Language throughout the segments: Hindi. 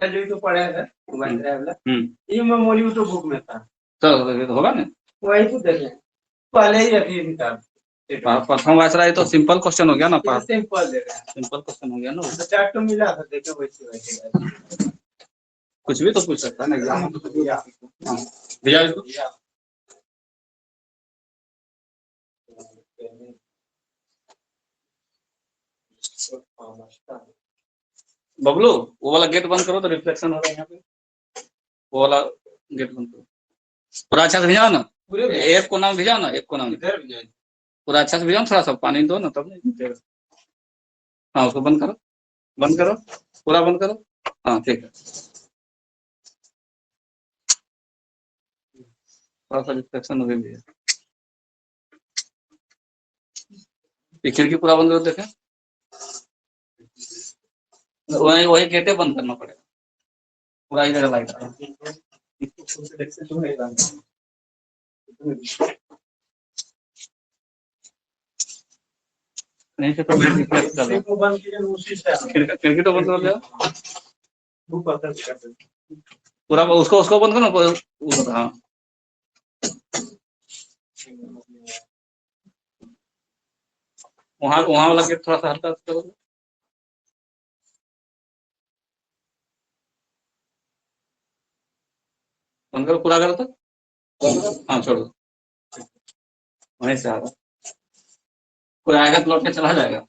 जो तो पढ़ा है मोबाइल ड्राइव ये मेमोरी तो बुक में था तो होगा ना वही तो देखे पहले ही अभी किताब प्रथम वाचरा है तो सिंपल क्वेश्चन हो गया ना सिंपल क्वेश्चन हो गया ना तो चार्ट तो मिला था देखो वैसे कुछ भी तो पूछ सकता है ना एग्जाम भैया इसको बबलू वो वाला गेट बंद करो तो रिफ्लेक्शन हो रहा है यहाँ पे वो वाला गेट बंद करो पूरा अच्छा से भिजाओ ना एक कोना में भिजाओ ना एक कोना में पूरा अच्छा से भिजाओ थोड़ा सा पानी दो ना तब नहीं हाँ उसको बंद करो पूरा बंद करो हाँ ठीक है थोड़ा सा रिफ्लेक्शन हो गई है खिड़की पूरा बंद करो देखें वही गेटे बंद करना पड़ेगा पूरा ही जगह लाइट नहीं से तो खिड़की तो बंद कर दिया पूरा उसको बंद करो हाँ वहाँ वाला गेट थोड़ा सा हल्का करो बंद करो पूरा करो तो हाँ छोड़ो वहीं से आ रहा पूरा आएगा तो लौट के चला जाएगा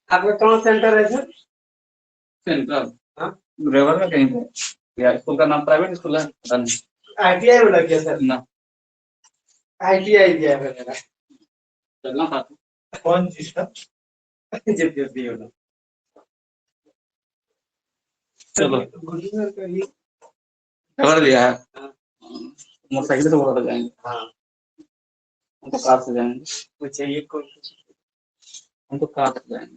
आपका कौन सेंटर है सर सेंटर ड्राइवर का कहीं पे या स्कूल का नाम प्राइवेट स्कूल है ITI वाला क्या सर ना ITI दिया है मेरा चलना था कौन चीज का जब भी होना चलो खबर दिया है मोटरसाइकिल से बोला जाएंगे हाँ हम तो कार से जाएंगे कुछ चाहिए कोई हम तो कार से जाएंगे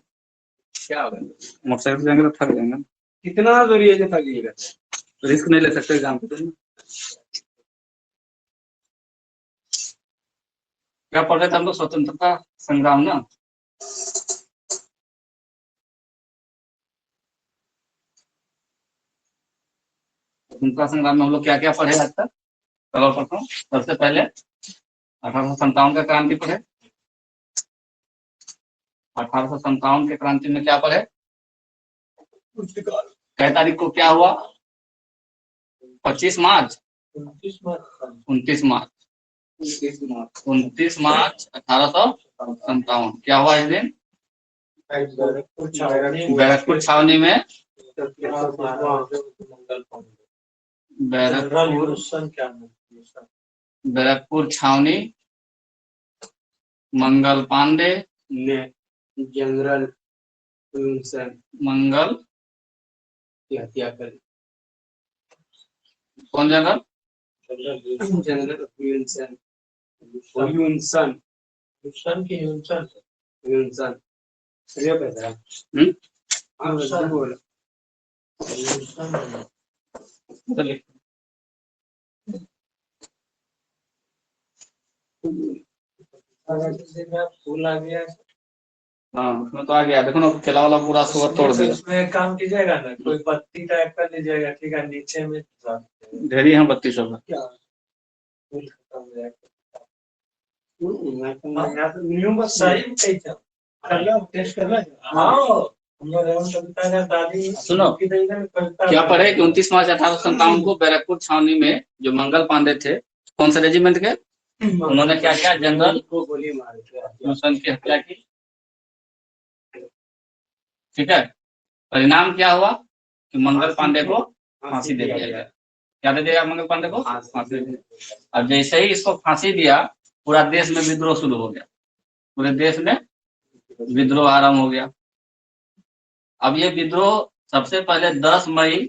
क्या होगा मोटरसाइकिल से जाएंगे तो थक जाएंगे कितना दूरी है जो थकिएगा रिस्क नहीं ले सकते एग्जाम के दिन क्या पढ़ रहे थे हम लोग स्वतंत्रता संग्राम ना स्वतंत्रता संग्राम में हम लोग क्या क्या पढ़े आज तक चलो पढ़ता हूँ सबसे पहले 1857 का क्रांति पढ़े 1857 के क्रांति में क्या पढ़े कै तारीख को क्या हुआ 25 मार्च 29 मार्च 1857 क्या हुआ इस दिन बैरकपुर छावनी में बैरकपुर छावनी मंगल पांडे ने जनरल मंगल की हत्या करी कौन जनरल जनरल फूल आ गया हाँ उसमें तो आ गया देखो ना केला वाला पूरा सुगर तोड़ दिया उसमें काम कीजिएगा ना कोई बत्ती टाइप का लीजिएगा ठीक है नीचे में ढेरी है 3200 का सुनो क्या पढ़े कि 29 मार्च 1857 को बैरकपुर छावनी में जो मंगल पांडे थे कौन से रेजिमेंट के उन्होंने क्या किया जनरल को गोली मार की हत्या की ठीक है परिणाम क्या हुआ कि मंगल पांडे को फांसी दे दिया गया क्या दे दिया मंगल पांडे को फांसी अब जैसे ही इसको फांसी दिया पूरा देश में विद्रोह शुरू हो गया पूरे देश में विद्रोह आरंभ हो गया अब ये विद्रोह सबसे पहले 10 मई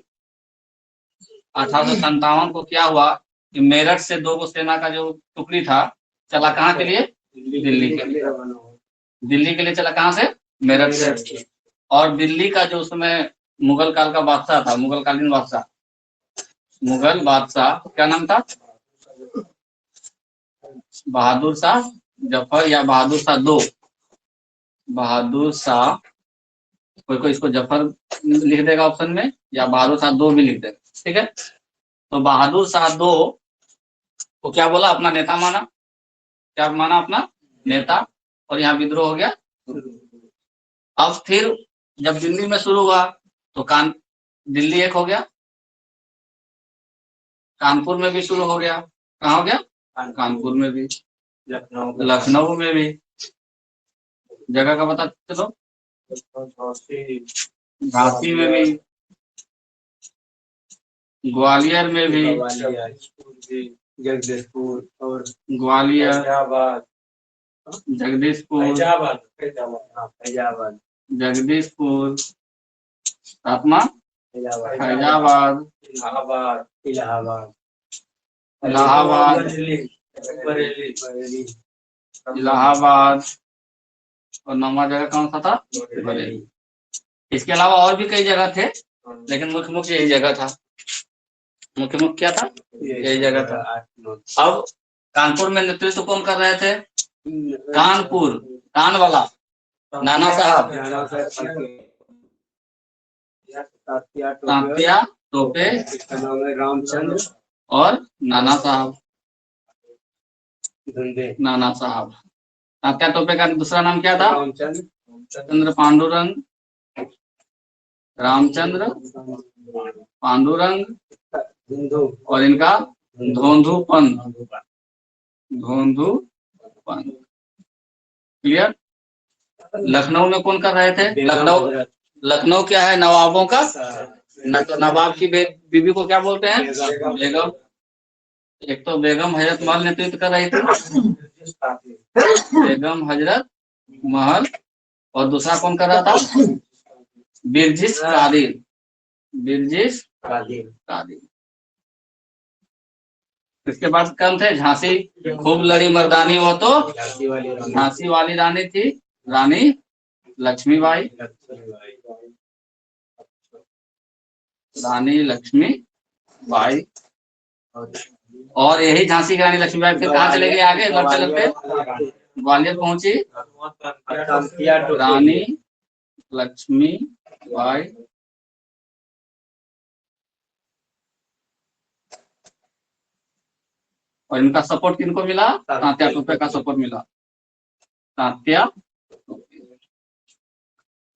1857 को क्या हुआ कि मेरठ से 2 सेना का जो टुकड़ी था चला कहाँ के लिए दिल्ली के लिए चला कहाँ से मेरठ से और दिल्ली का जो उसमें मुगल काल का बादशाह था, मुगल कालीन बादशाह, मुगल बादशाह क्या नाम था? बहादुर शाह जफर या बहादुर शाह दो, बहादुर शाह, कोई इसको जफर लिख देगा ऑप्शन में, या बहादुर शाह दो भी लिख देगा, ठीक है। तो बहादुर शाह दो को क्या बोला? अपना नेता माना, क्या माना? अपना नेता, और यहाँ विद्रोह हो गया। अब फिर जब दिल्ली में शुरू हुआ तो दिल्ली एक हो गया, कानपुर में भी शुरू हो गया, कहाँ हो गया? कानपुर में भी, लखनऊ में भी, जगह का बता चलो, झांसी में भी, ग्वालियर में भी, जगदीशपुर और ग्वालियर, जगदीशपुर, जगदीशपुर, सतना, फैजाबाद, इलाहाबाद, इलाहाबाद, और नौवां जगह कौन सा था? बरेली। इसके अलावा और भी कई जगह थे, लेकिन मुख्य मुख्य यही जगह था, मुख्य मुख्य क्या था? यही जगह था। अब कानपुर में नेतृत्व कौन कर रहे थे? कानपुर, कान वाला नाना साहब, तात्या टोपे, रामचंद्र और नाना साहब, नाना साहब। तात्या टोपे का दूसरा नाम क्या था? चंद्र पांडुरंग, रामचंद्र पांडुरंग, और इनका धोंधुपंत, धोंधुपंत। क्लियर? लखनऊ में कौन कर रहे थे? लखनऊ क्या है? नवाबों का, तो नवाब की बीबी को क्या बोलते हैं? बेगम। एक तो बेगम हजरत महल नेतृत्व कर रही थी, बेगम हजरत महल, और दूसरा कौन कर रहा था? बिरजिश कादिर, बिरजिश कादिर। इसके बाद कौन थे? झांसी, खूब लड़ी मर्दानी वो तो झांसी वाली रानी थी, रानी लक्ष्मीबाई, रानी लक्ष्मीबाई। और यही झांसी की रानी लक्ष्मीबाई फिर कहाँ चले गए? आगे लड़ते लड़ते ग्वालियर पहुंची, रानी लक्ष्मीबाई। और इनका सपोर्ट किनको मिला? तात्या टोपे का सपोर्ट मिला, तात्या।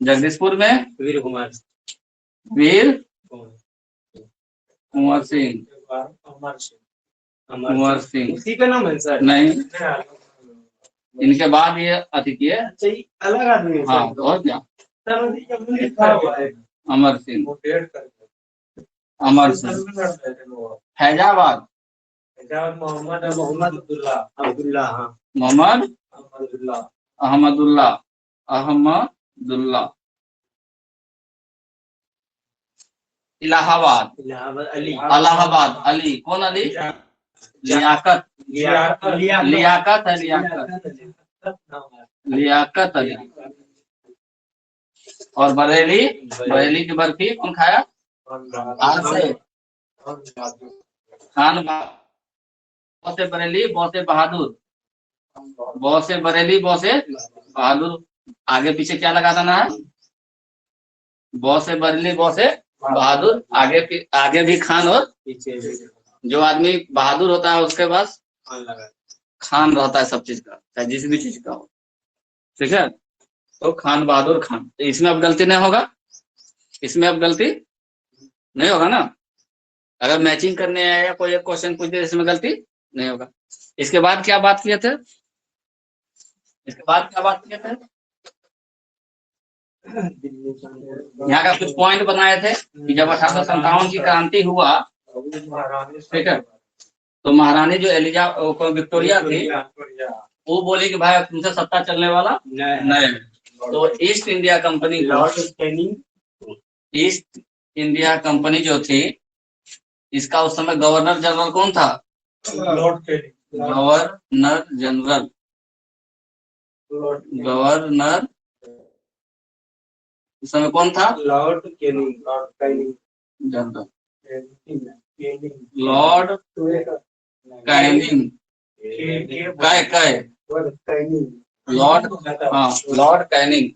जगदीशपुर में वीर कुंवर सिंह, कुंवर सिंह, उसी का नाम है सर? नहीं, इनके बाद ये अति किए, अलग आदमी। हाँ, और क्या? अमर सिंह, अमर सिंह। फैजाबाद, मोहम्मद अहमदुल्ला। इलाहाबाद, इलाहाबाद अली, कौन अली? लियाकत, लियाकत है, लियाकत अली। और बरेली, बरेली की बर्फी कौन खाया? आज से खान, बौसे बरेली, बौसे बहादुर, बौसे बरेली, बौसे बहादुर। आगे पीछे क्या लगा देना है? बौसे बरेली, बौसे बहादुर। आगे भी खान, और पीछे जो आदमी बहादुर होता है उसके पास खान रहता है, सब चीज का, चाहे जिस भी चीज का हो, ठीक है। तो खान बहादुर खान। तो इसमें अब गलती नहीं होगा, इसमें अब गलती नहीं होगा ना। अगर मैचिंग करने आया कोई एक क्वेश्चन पूछ दे, इसमें गलती नहीं होगा। इसके बाद क्या बात किए थे? इसके बाद क्या बात किए थे? यहाँ का कुछ पॉइंट बनाए थे कि जब 1857 की क्रांति हुआ, ठीक है, तो महारानी जो विक्टोरिया थी, वो बोली कि भाई तुमसे सत्ता चलने वाला नहीं। तो east India company, east India company जो थी, इसका उस समय गवर्नर जनरल कौन था? गवर्नर जनरल, गवर्नर उस समय कौन था? Lord Canning. General Lord Canning. Lord, हाँ लॉर्ड कैनिंग।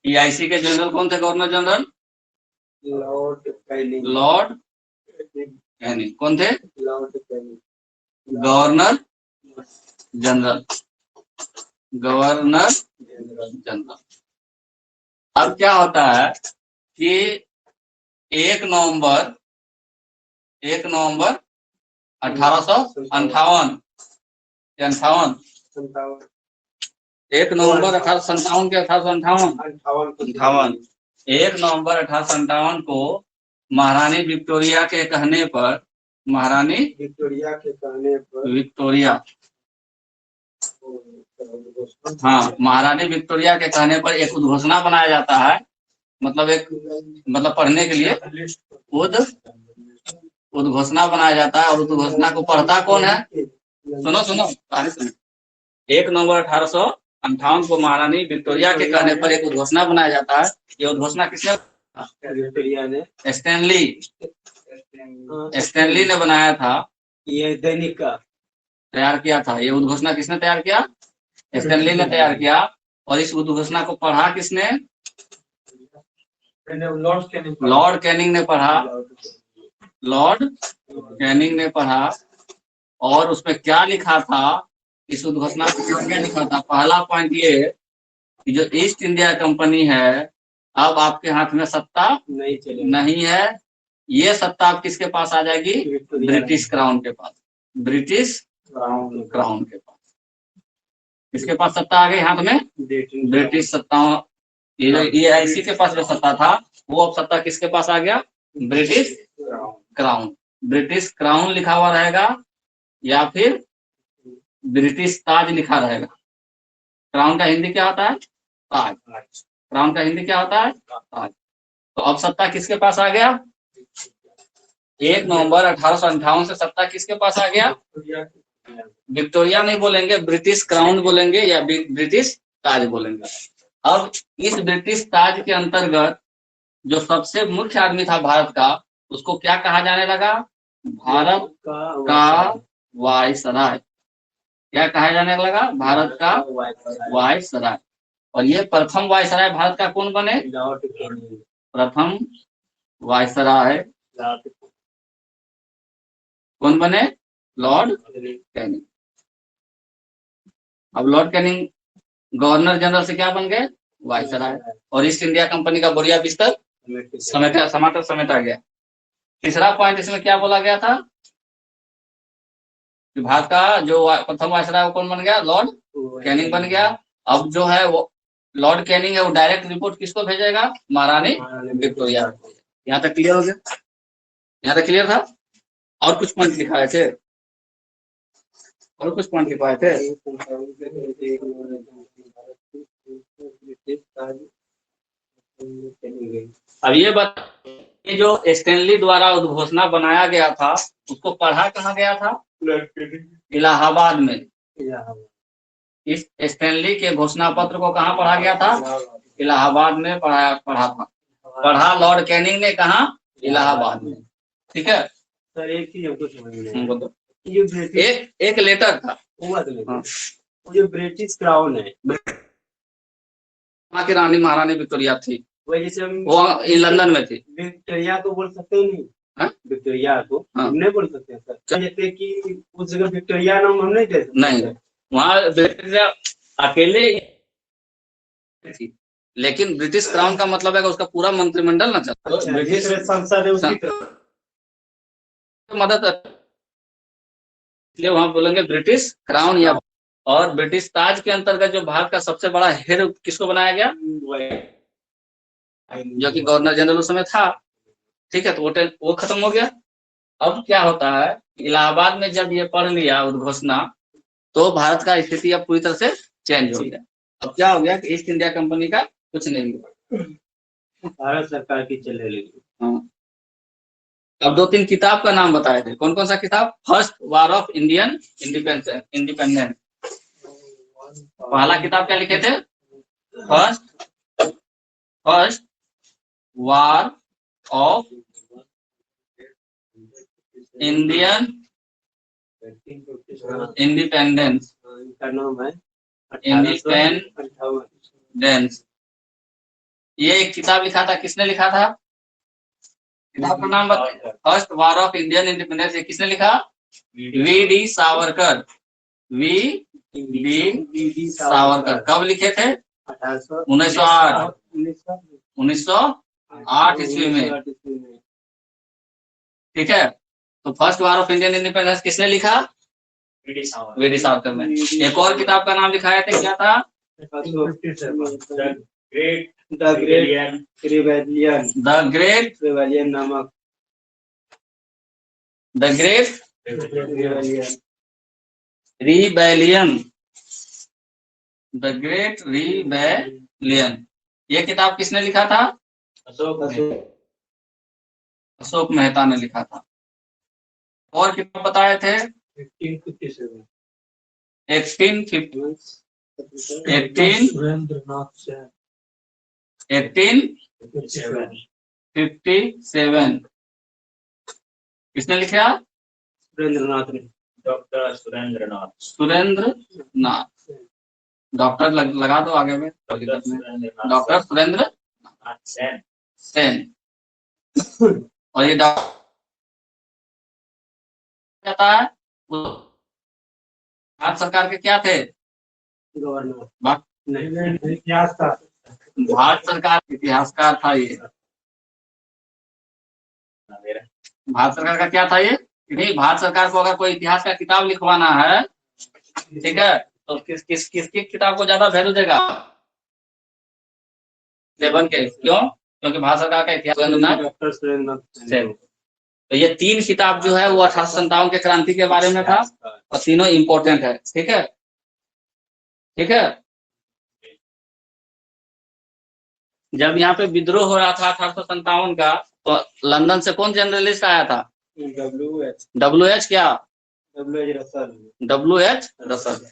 EIC के जनरल कौन थे? Governor general Lord Canning. Lord Canning कौन थे? Lord Canning. Governor general, governor general. अब क्या होता है कि 1 नवंबर 1858 1 नवंबर 1857 के 1858 1 नवंबर 1857 को महारानी विक्टोरिया के कहने पर, महारानी विक्टोरिया, हाँ महारानी विक्टोरिया के कहने पर एक उद्घोषणा बनाया जाता है। मतलब पढ़ने के लिए उद्घोषणा बनाया जाता है। और उद्घोषणा को पढ़ता कौन है? सुनो 1 नवंबर 1858 को महारानी विक्टोरिया के कहने पर एक उद्घोषणा बनाया जाता है। ये उद्घोषणा किसने? स्टैनली ने बनाया था। ये दैनिक का तैयार किया था। ये उद्घोषणा किसने तैयार किया? स्टैनली ने तैयार किया। और इस उद्घोषणा को पढ़ा किसने? लॉर्ड कैनिंग ने पढ़ा। लॉर्ड कैनिंग ने पढ़ा। और उसमें क्या लिखा था? इस उद्घोषणा में क्या लिखा था? पहला पॉइंट ये कि जो ईस्ट इंडिया कंपनी है, अब आपके हाथ में सत्ता नहीं है। ये सत्ता अब किसके पास आ जाएगी? ब्रिटिश क्राउन के पास। ब्रिटिश क्राउन के पास। किसके पास सत्ता आ गई हाथ में? ब्रिटिश सत्ता। EIC के पास जो सत्ता था, वो अब सत्ता किसके पास आ गया? British crown. ब्रिटिश क्राउन लिखा हुआ रहेगा या फिर ब्रिटिश ताज लिखा रहेगा। क्राउन का हिंदी क्या होता है? ताज। क्राउन का हिंदी क्या होता है? ताज। तो अब सत्ता किसके पास आ गया? 1 नवंबर 1858 से सत्ता किसके पास आ गया? विक्टोरिया नहीं बोलेंगे, ब्रिटिश क्राउन बोलेंगे या ब्रिटिश ताज बोलेंगे। अब इस ब्रिटिश ताज के अंतर्गत जो सबसे मुख्य आदमी था भारत का, उसको क्या कहा जाने लगा? भारत का वायसराय। क्या कहा जाने लगा? भारत का वायसराय। और ये प्रथम वायसराय भारत का कौन बने? प्रथम वायसराय कौन बने? Lord Canning. अब लॉर्ड कैनिंग गवर्नर जनरल से क्या बन गए? वायसराय। और ईस्ट इंडिया कंपनी का बोरिया बिस्तर समेटा गया। तीसरा पॉइंट इसमें क्या बोला गया था? भारत का जो प्रथम वायसराय वो कौन बन गया? लॉर्ड कैनिंग बन गया। अब जो है वो लॉर्ड कैनिंग है, वो डायरेक्ट रिपोर्ट किसको भेजेगा? महारानी विक्टोरिया। यहाँ तक क्लियर हो गया? यहाँ तक क्लियर था? और कुछ पॉइंट लिखाए थे? और कुछ पॉइंट लिखवाए थे? अब ये बता, ये जो स्टैनली द्वारा उद्घोषणा बनाया गया था, उसको पढ़ा कहाँ गया था? इलाहाबाद में। इस स्टैनली के घोषणा पत्र को कहाँ पढ़ा गया था? इलाहाबाद में पढ़ा था। पढ़ा लॉर्ड कैनिंग ने कहा? इलाहाबाद में। ठीक है सर। एक चीज हमको समझ में एक लेटर था। जो ब्रिटिश क्राउन है, वहाँ की रानी महारानी विक्टोरिया थी। जैसे वो लंदन में थी। विक्टोरिया को बोल सकते ही नहीं? विक्टोरिया को नहीं बोल सकते सर। जैसे कि उस जगह विक्टोरिया नाम हम नहीं दे सकते। नहीं, वहाँ अकेले थी। लेकिन ब्रिटिश क्राउन का मतलब है कि उसका पूरा मंत्रिमंडल ना चलता। ब्रिटिश संसद है उसकी मदद, इसलिए वहां बोलेंगे ब्रिटिश क्राउन। या और ब्रिटिश ताज के अंतर्गत जो भारत का सबसे बड़ा हेड किसको बनाया गया? जो कि गवर्नर जनरल उस समय था। ठीक है, तो वो खत्म हो गया। अब क्या होता है, इलाहाबाद में जब ये पढ़ लिया उद्घोषणा, तो भारत का स्थिति अब पूरी तरह से चेंज हो गया। अब क्या हो गया कि ईस्ट इंडिया कंपनी का कुछ नहीं हुआ, भारत सरकार की चलने लगी। हाँ, अब दो तीन किताब का नाम बताए थे, कौन कौन सा किताब? First war of Indian independence. पहला किताब क्या लिखे थे? First war of Indian independence. Independence, ये एक किताब लिखा था, किसने लिखा था? किताब का नाम बताइए। First war of Indian independence, ये किसने लिखा? वी.डी. सावरकर। वी.डी. सावरकर। कब लिखे थे? 1908 ईस्वी में। ठीक है, तो first war of Indian independence किसने लिखा? वी.डी. सावरकर ने। एक और किताब का नाम लिखाया था, क्या था? द ग्रेट नामक। The great rebellion. The great rebellion, ये किताब किसने लिखा था? अशोक मेहता ने लिखा था। और किताब बताए थे? 1857 किसने लिखा? सुरेंद्रनाथ ने। डॉक्टर सुरेंद्रनाथ। डॉक्टर लगा दो आगे में, डॉक्टर सुरेंद्र सेन। और ये डॉक्टर कहता है भारत सरकार के क्या थे? गवर्नर। भारत सरकार इतिहासकार था ये। भारत सरकार का क्या था ये? नहीं, भारत सरकार को अगर कोई इतिहास का किताब लिखवाना है, ठीक है, तो किसकी किताब को ज्यादा वैल्यू देगा? 7 के। क्यों? क्योंकि भारत सरकार का इतिहास डॉक्टर सुरेंद्रनाथ। तो ये 3 किताब जो है वो 1857 के क्रांति के बारे में था, और तीनों इम्पोर्टेंट है। ठीक है, ठीक है। जब यहाँ पे विद्रोह हो रहा था 1857 का, तो लंदन से कौन जर्नलिस्ट आया था? WH क्या? WH Russell.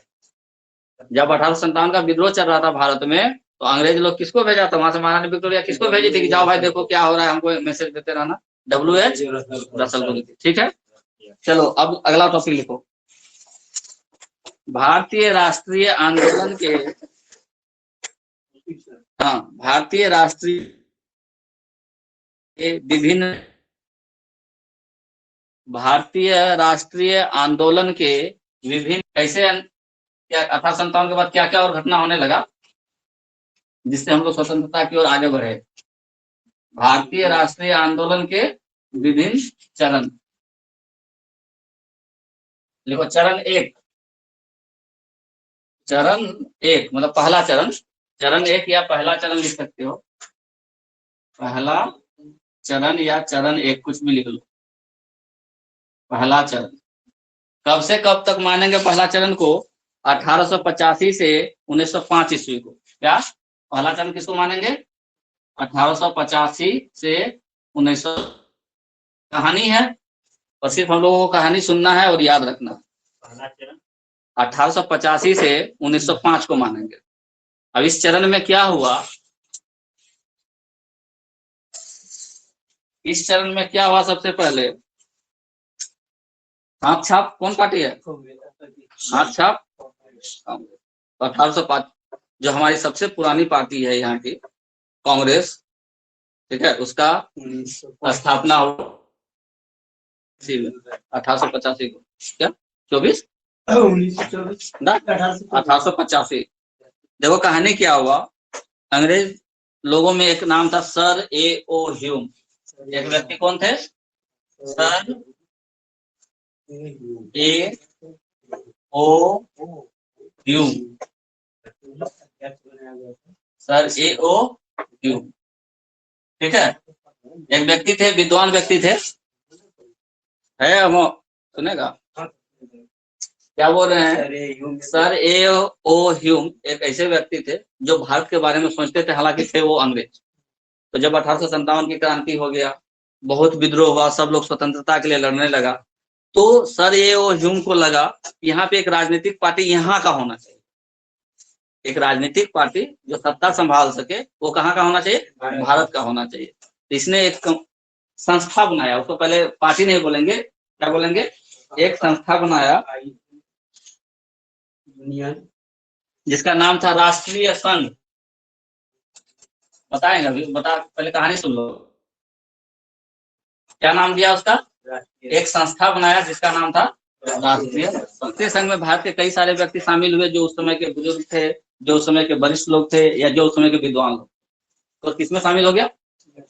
जब 1857 का विद्रोह चल रहा था भारत में, तो अंग्रेज लोग किसको भेजा था? वहां से महारानी विक्टोरिया किसको भेजी थी कि जाओ भाई देखो क्या हो रहा है, हमको मैसेज देते रहना? WH रसल को। ठीक है, चलो अब अगला टॉपिक लिखो। भारतीय राष्ट्रीय आंदोलन के, हाँ, भारतीय राष्ट्रीय विभिन्न, भारतीय राष्ट्रीय आंदोलन के विभिन्न, कैसे क्या 1857 के बाद क्या क्या और घटना होने लगा जिससे हम लोग स्वतंत्रता की ओर आगे बढ़े? भारतीय राष्ट्रीय आंदोलन के विभिन्न चरण लिखो। चरण 1, मतलब पहला चरण। चरण 1 या पहला चरण लिख सकते हो, पहला चरण या चरण 1, कुछ भी लिख लो। पहला चरण कब से कब तक मानेंगे पहला चरण को? 1885 से 1905 ईस्वी को। क्या पहला चरण किसको मानेंगे? 1885 से 1900। कहानी है, और सिर्फ हम लोगों को कहानी सुनना है और याद रखना। पहला चरण 1885 से 1905 को मानेंगे। अब इस चरण में क्या हुआ? इस चरण में क्या हुआ? सबसे पहले हाथ छाप कौन पार्टी है? हाथ छाप 1805, जो हमारी सबसे पुरानी पार्टी है यहाँ की, कांग्रेस। ठीक है, उसका स्थापना हो 1885 को। क्या 24 1885। देखो कहानी क्या हुआ। अंग्रेज लोगों में एक नाम था सर A.O. ह्यूम। एक व्यक्ति कौन थे? Sir A.O. Hume. Sir A.O. Hume. ठीक है, एक व्यक्ति थे, विद्वान व्यक्ति थे। है हम सुनेगा क्या बोल रहे हैं? Sir A.O. ह्यूम एक ऐसे व्यक्ति थे जो भारत के बारे में सोचते थे, हालांकि थे वो अंग्रेज। तो जब 1857 की क्रांति हो गया, बहुत विद्रोह हुआ, सब लोग स्वतंत्रता के लिए लड़ने लगा। तो सर ये वो ह्यूम को लगा यहाँ पे एक राजनीतिक पार्टी यहाँ का होना चाहिए, एक राजनीतिक पार्टी जो सत्ता संभाल सके वो कहाँ का होना चाहिए, भारत का होना चाहिए। तो इसने एक संस्था बनाया, उसको पहले पार्टी नहीं बोलेंगे, क्या बोलेंगे, एक संस्था बनाया जिसका नाम था राष्ट्रीय संघ। बताएंगे अभी, बता, पहले कहानी सुन लो। क्या नाम दिया उसका, एक संस्था बनाया जिसका नाम था राष्ट्रीय संघ। में भारत के कई सारे व्यक्ति शामिल हुए जो उस समय के बुजुर्ग थे, जो उस समय के वरिष्ठ लोग थे, या जो उस समय के विद्वान लोग। तो किसमें शामिल हो गया,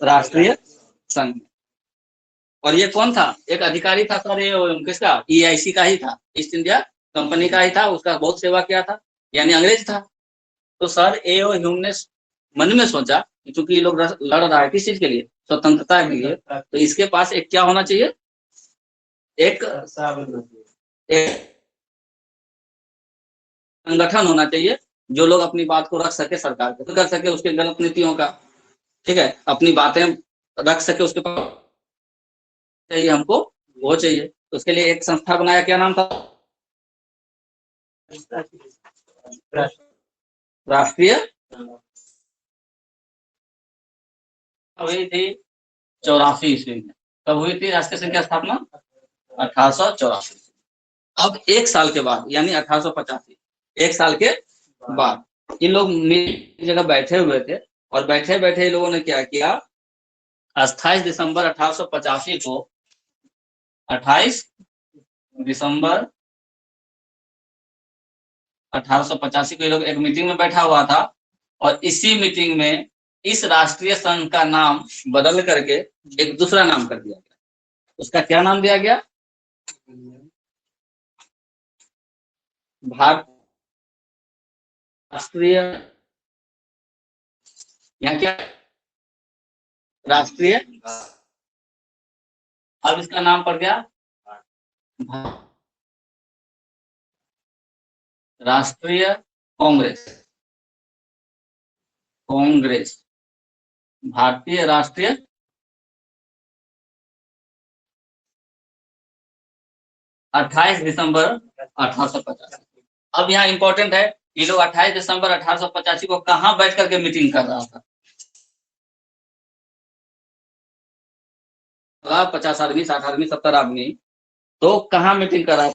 राष्ट्रीय संघ। और ये कौन था, एक अधिकारी था सर, ये किसका, EIC का ही था, ईस्ट इंडिया कंपनी का ही था, उसका बहुत सेवा किया था, यानी अंग्रेज था। तो सर A.O. ह्यूम ने मन में सोचा कि चूंकि ये लोग लड़ रहा है किस चीज के लिए, स्वतंत्रता के लिए, तो इसके पास एक क्या होना चाहिए, एक संगठन होना चाहिए जो लोग अपनी बात को रख सके, सरकार को कर सके उसके गलत नीतियों का, ठीक है, अपनी बातें रख सके उसके पास चाहिए, हमको वो चाहिए। तो उसके लिए एक संस्था बनाया, क्या नाम था, राष्ट्रीय। हुई थी 84 ईस्वी में। कब हुई थी राष्ट्रीय संघ की स्थापना, 1884। अब एक साल के बाद यानी 1885, एक साल के बाद इन लोग एक जगह बैठे हुए थे, और बैठे बैठे इन लोगों ने क्या किया, 28 दिसंबर 1885 को, 28 दिसंबर 1885 को ये लोग एक मीटिंग में बैठा हुआ था, और इसी मीटिंग में इस राष्ट्रीय संघ का नाम बदल करके एक दूसरा नाम कर दिया गया। उसका क्या नाम दिया गया, भारत राष्ट्रीय, यहाँ क्या, राष्ट्रीय, अब इसका नाम पड़ गया राष्ट्रीय कांग्रेस, कांग्रेस, भारतीय राष्ट्रीय 28 दिसंबर 1885। अब यहाँ इंपॉर्टेंट है, ये लोग 28 दिसंबर 1885 को कहाँ बैठ करके मीटिंग कर रहा था, 50 आदमी, 60 आदमी, 70 आदमी, तो कहाँ मीटिंग कर रहा था,